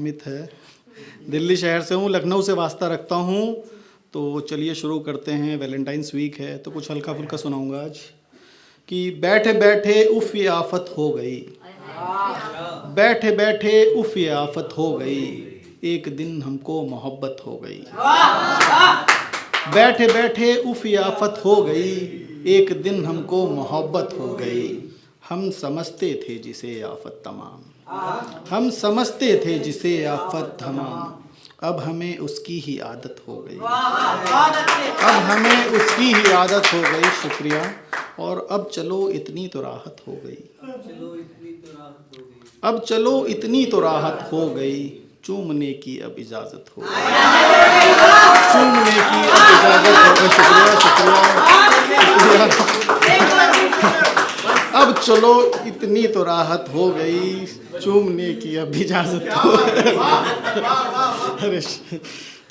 अमित है, दिल्ली शहर से हूँ, लखनऊ से वास्ता रखता हूँ। तो चलिए शुरू करते हैं। वैलेंटाइंस वीक है तो कुछ हल्का फुल्का सुनाऊंगा आज कि बैठे बैठे उफ ये आफत हो गई, बैठे बैठे उफ ये आफत हो गई, एक दिन हमको मोहब्बत हो गई। बैठे बैठे उफ ये आफत हो गई, एक दिन हमको मोहब्बत हो गई। हम समझते थे जिसे आफत तमाम, हम समझते थे जिसे आफत तमाम, अब हमें उसकी ही आदत हो गई, अब हमें उसकी ही आदत हो गई। शुक्रिया। और अब चलो इतनी तो राहत हो गई, अब चलो इतनी तो राहत हो गई, चूमने की अब इजाज़त हो गई, चूमने की अब इजाज़त हो गई। शुक्रिया शुक्रिया शुक्रिया। अब चलो इतनी तो राहत हो गई, चूमने की अब इजाज़त हो गई। अरे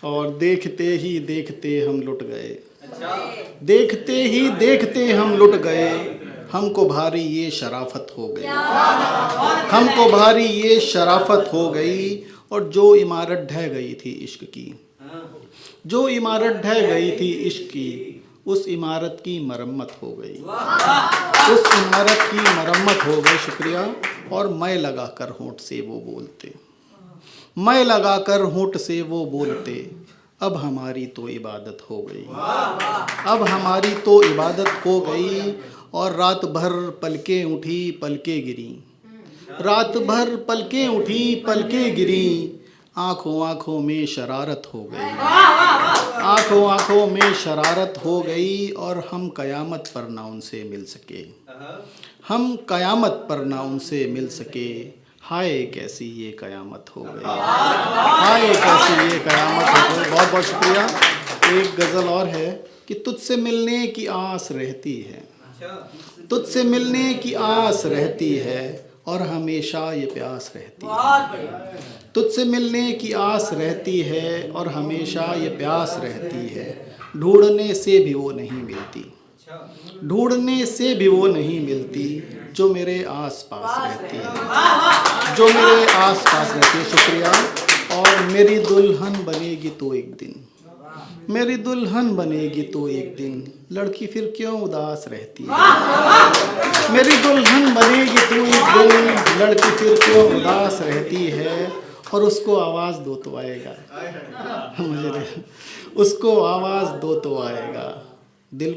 और देखते ही देखते हम लुट गए, देखते ही देखते हम लुट गए, हमको भारी ये शराफत हो गई, हमको भारी ये शराफत हो गई। और जो इमारत ढह गई थी इश्क की, जो इमारत ढह गई थी इश्क की, उस इमारत की मरम्मत हो गई, उस इमारत की मरम्मत हो गई। शुक्रिया। और मैं लगा कर होंठ से वो बोलते, मैं लगा कर होंठ से वो बोलते, अब हमारी तो इबादत हो गई, अब हमारी तो इबादत हो गई। और रात भर पलकें उठी पलकें गिरी, रात भर पलकें उठी पलकें गिरी, आंखों आंखों में शरारत हो गई, आंखों आंखों में शरारत हो गई। और हम कयामत पर ना उनसे मिल सके, हम कयामत पर ना उनसे मिल सके। हाय कैसी ये कयामत हो गई, हाय कैसी ये कयामत हो गई। बहुत बहुत शुक्रिया। एक गज़ल और है कि तुझसे मिलने की आस रहती है, तुझसे मिलने की आस रहती है, और हमेशा ये प्यास रहती है, तुझसे मिलने की आस रहती है, और हमेशा ये प्यास रहती है। ढूंढने से भी वो नहीं मिलती, ढूंढने से भी वो नहीं मिलती, जो मेरे आस पास रहती है, जो मेरे आस पास रहती है। शुक्रिया। और मेरी दुल्हन बनेगी तो एक दिन, मेरी दुल्हन बनेगी तो एक दिन, लड़की फिर क्यों उदास रहती है, मेरी दुल्हन बनेगी तो एक दिन, लड़की फिर क्यों उदास रहती है। और उसको आवाज़ दो तो आएगा, मुझे उसको आवाज़ दो तो आएगा, दिल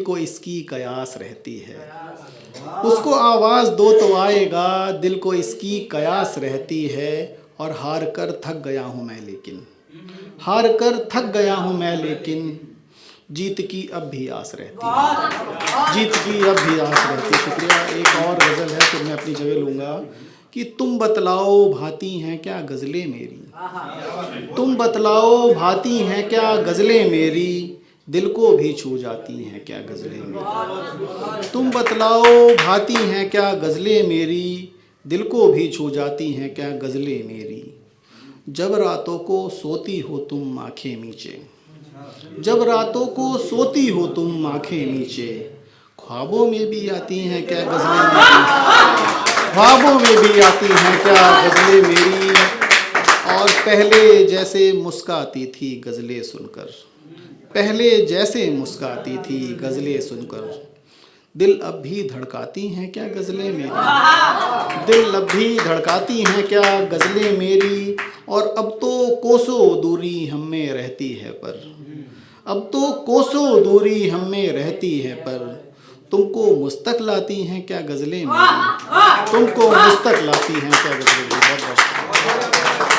को इसकी कयास रहती है, उसको आवाज़ दो तो आएगा, दिल को इसकी कयास रहती है। और हार कर थक गया हूँ मैं लेकिन, हार कर थक गया हूँ मैं लेकिन, जीत की अब भी आस रहती है, जीत की अब भी आस रहती है। शुक्रिया। एक और गज़ल है फिर मैं अपनी जगह लूँगा कि तुम बतलाओ भाती हैं क्या गज़लें मेरी, तुम बतलाओ भाती हैं क्या गज़लें मेरी, दिल को भी छू जाती हैं क्या गज़लें मेरी, तुम बतलाओ भाती हैं क्या गज़लें मेरी, दिल को भी छू जाती हैं क्या गज़लें मेरी। जब रातों को सोती हो तुम आँखें नीचे, जब रातों को सोती हो तुम आँखें नीचे, ख्वाबों में भी आती हैं क्या गज़लें मेरी, ख्वाबों में भी आती हैं क्या गज़लें मेरी। और पहले जैसे मुस्काती थी गज़लें सुनकर, पहले जैसे मुस्काती थी गज़लें सुनकर, दिल अब भी धड़काती हैं क्या गज़लें मेरी, दिल अब भी धड़काती हैं क्या गज़लें मेरी। और अब तो कोसों दूरी हम में रहती है पर, अब तो कोसों दूरी हम में रहती है पर, तुमको मुस्तक लाती हैं क्या गज़लें मेरी, तुमको मुस्तक लाती हैं क्या गज़लें मेरी। बहुत बहुत